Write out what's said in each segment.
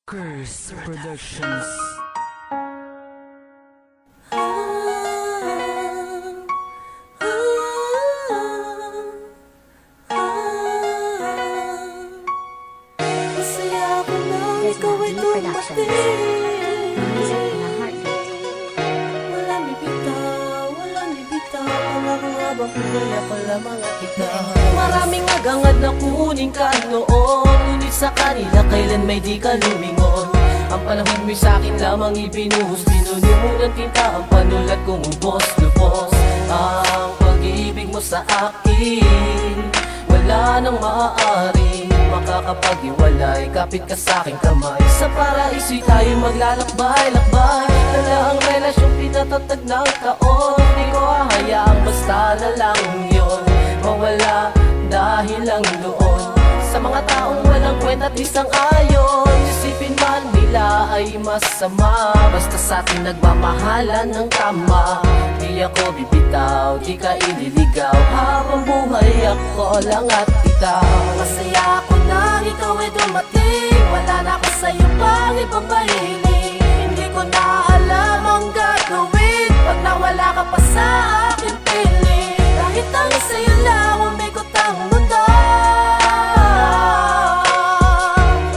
Curse Productions. Masaya ako na ikaw ay dumating. Walang bibitaw, pangako habang pinaya ko lamang at ikaw. Maraming agangad na kunin ka noon, ngunit sa kanila kailan may di ka lumingon. Ang panahon mo'y sa'kin lamang ibinuhos, pinuno mo ng tinta ang panulat kong ubos-lubos. Ang pag-ibig mo sa akin, wala nang maaaring makakapag-iwalay. Kapit ka sa'king kamay, sa paraiso'y tayo maglalakbay-lakbay. Dala ang relasyong pinatatag ng taon, di ko hahayaang basta na lang yun mawala dahil lang doon. Sa mga taong walang kwenta't isang ayon, isipin man nila ay masama, basta sa'tin nagmamahalan ng tama. Di ako bibitaw, di ka ililigaw, habang buhay ako lang at ikaw. Masaya ako na ikaw ay dumating, wala na ako sa'yo pang ibang mahiling. Hindi ko na alam ang gagawin pag nawala ka pa sa akin piling. Kahit ang sa'yo lang umikot ang mundo,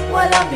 walang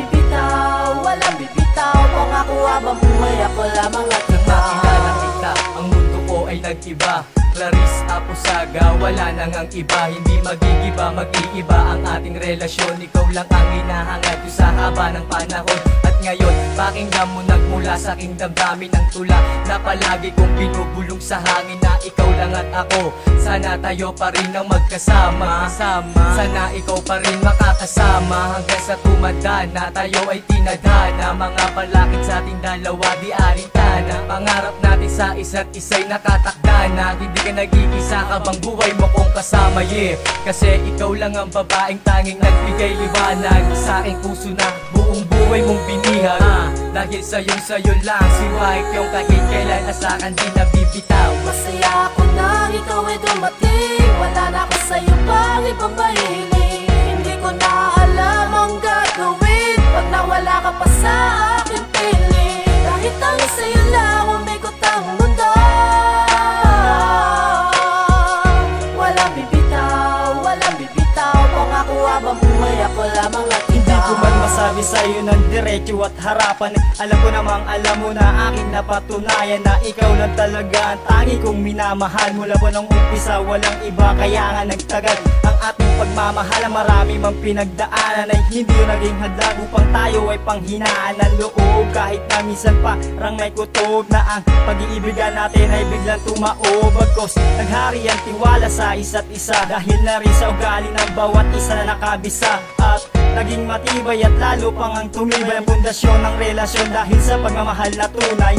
bibitaw, pangako habang buhay ako lamang at ikaw. Nakilala kita, ang mundo ko ay nag-iba. Clarice Aposaga, wala nang ang iba. Hindi magigiba, mag-iiba ang ating relasyon. Ikaw lang ang hinahangad ko sa haba ng panahon. At ngayon, pakinggan mo nagmula sa aking damdamin ng tula na palagi kong binubulong sa hangin na ikaw lang at ako. Sana tayo pa rin ang magkasama. Sana ikaw pa rin makakasama hanggang sa tumanda na tayo ay tinadhana. Mga palakit sa ating dalawa di alintana. Pangarap natin sa isa't isa'y nakatakda na. Hindi ka nag-iisa habang buhay mo kong kasama, yeah. Kasi ikaw lang ang babaeng tanging nagbigay liwanag sa aking puso na buong buhay mong binihag. Dahil sa'yo lang si White yung kahit kailan asakan di nabibitaw. Masaya ako na ikaw ay dumating, wala na ako sa'yo pang ibang mahiling. Hindi ko na alam ang gagawin pag nawala ka pa sa akin piling. Kahit ang sa'yo lang umikot ang mundo, walang bibitaw, pangako habang buhay ako lamang at ikaw. Hindi ko man masabi sa'yo ng diretso at harapan. Alam ko namang alam mo na aking napatunayan na ikaw lang talaga ang tangi kong minamahal. Mula po nung umpisa walang iba, kaya nga nagtagal ang ating pagmamahal. Marami mang pinagdaanan ay hindi naging hadlang upang tayo ay panghinaan ng loob. Kahit na minsan parang may kutob na ang pag-iibigan natin ay biglang tumao. Bagkos naghari ang tiwala sa isa't isa, dahil na rin sa ugali ng bawat isa na nakabisa. At naging matibay at lalo pang ang tumibay ang pundasyon ng relasyon dahil sa pagmamahal na tunay.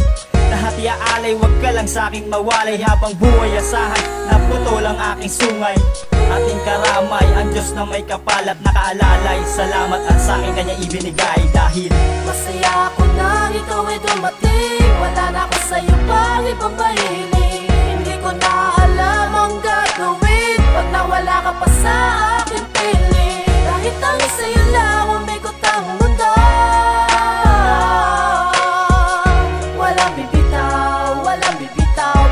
Lahat iaalay, wag ka lang sa'king mawalay, habang buhay asahan na putol ang aking sungay. Ating karamay, ang Diyos na may kapal at nakaalalay. Salamat at sa'kin kanya ibinigay dahil masaya ako na ikaw ay dumating, wala na ako sa'yo pang ibang mahiling. Hindi ko na alam ang gagawin pag nawala ka pa sa akin piling. Kahit ang sa'yo lang umikot ang mundo, walang bibitaw,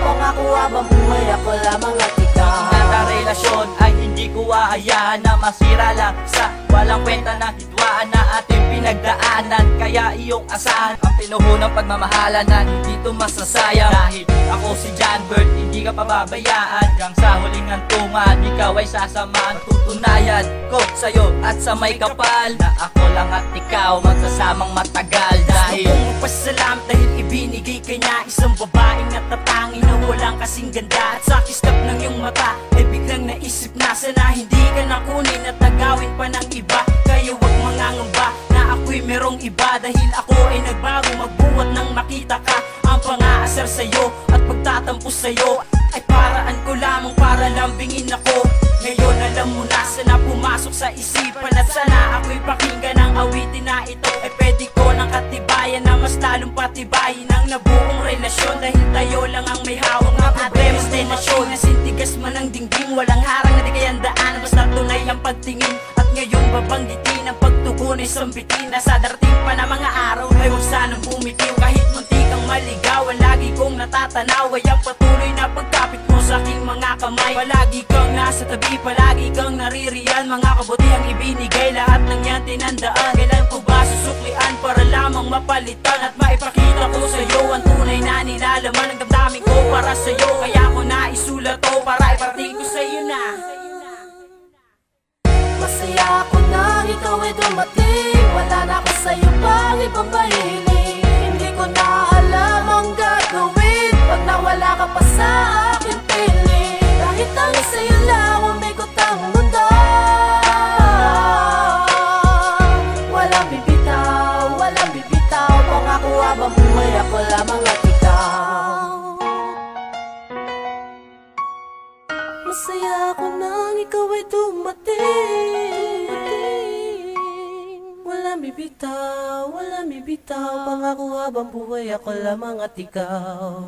pangako habang buhay ako lamang at ikaw. ang relasyon ay hindi ko aayahan na masira lang sa walang kwenta na hidwaan na ating pinagdaanan. Kaya iyong asahan ang pinuho ng pagmamahalan na hindi to masasayang. Dahil ako si John Bird, hindi ka pababayaan. Hanggang sa huling hantungan, ikaw ay sasamaan. Tutunayan ko sa'yo at sa may kapal na ako lang at ikaw magsasamang matagal. Dahil gusto kong magpasalamat dahil ibinigay ka niya isang babaeng natatangi na walang kasing ganda. At sa kislap ng iyong mata ay biglang naisip na sana hindi ka nakunin at nagawin pa ng iba. Kaya wag mangangamba na ako'y merong iba, dahil ako ay nagbago magbuhat nang makita ka. Ang pang-aasar sa'yo at pagtatampo sa'yo ay paraan ko lamang para lambingin ako. Ngayon alam mo na, sana pumasok sa isipan at sana ako'y pakinggan ang awitin na ito ay pwede ko ng katibayan na mas lalong patibayin ang nabuong relasyon. Dahil tayo lang ang may hawak na problema sa relasyon. Nasintigas man ang dingging, walang harang na di kayang daan, basta tunay ang pagtingin. At ngayon babanggitin ang pagtugon ay isang bitin na sa darating pa na mga araw ay huwag sanang bumitiw. Kahit munti kang maligawan, lagi kong natatanaw ay ang patuloy na pagkapit mo sa aking mga kamay. Palagi kang nasa tabi, palagi kang naririyan, mga kabutihang ibinigay, lahat ng yan tinandaan. Kailan ko ba susuklian para lamang mapalitan at maipakita ko sa'yo ang tunay na nilalaman ng damdamin ko para sa'yo. Kaya ko naisulat to para iparating ko sa'yo na masaya ako nang ikaw ay dumating. Wala na ako sa'yo pang ibang mahiling. Hindi ko na alam ang gagawin pag nawala ka pa sa aking piling. Kahit ang sa'yo lang umikot ang mundo, walang bibitaw. Pangako habang buhay ako lamang at ikaw. Masaya ako nang ikaw ay dumating. Walang bibitaw. Pangako habang buhay ako lamang at ikaw.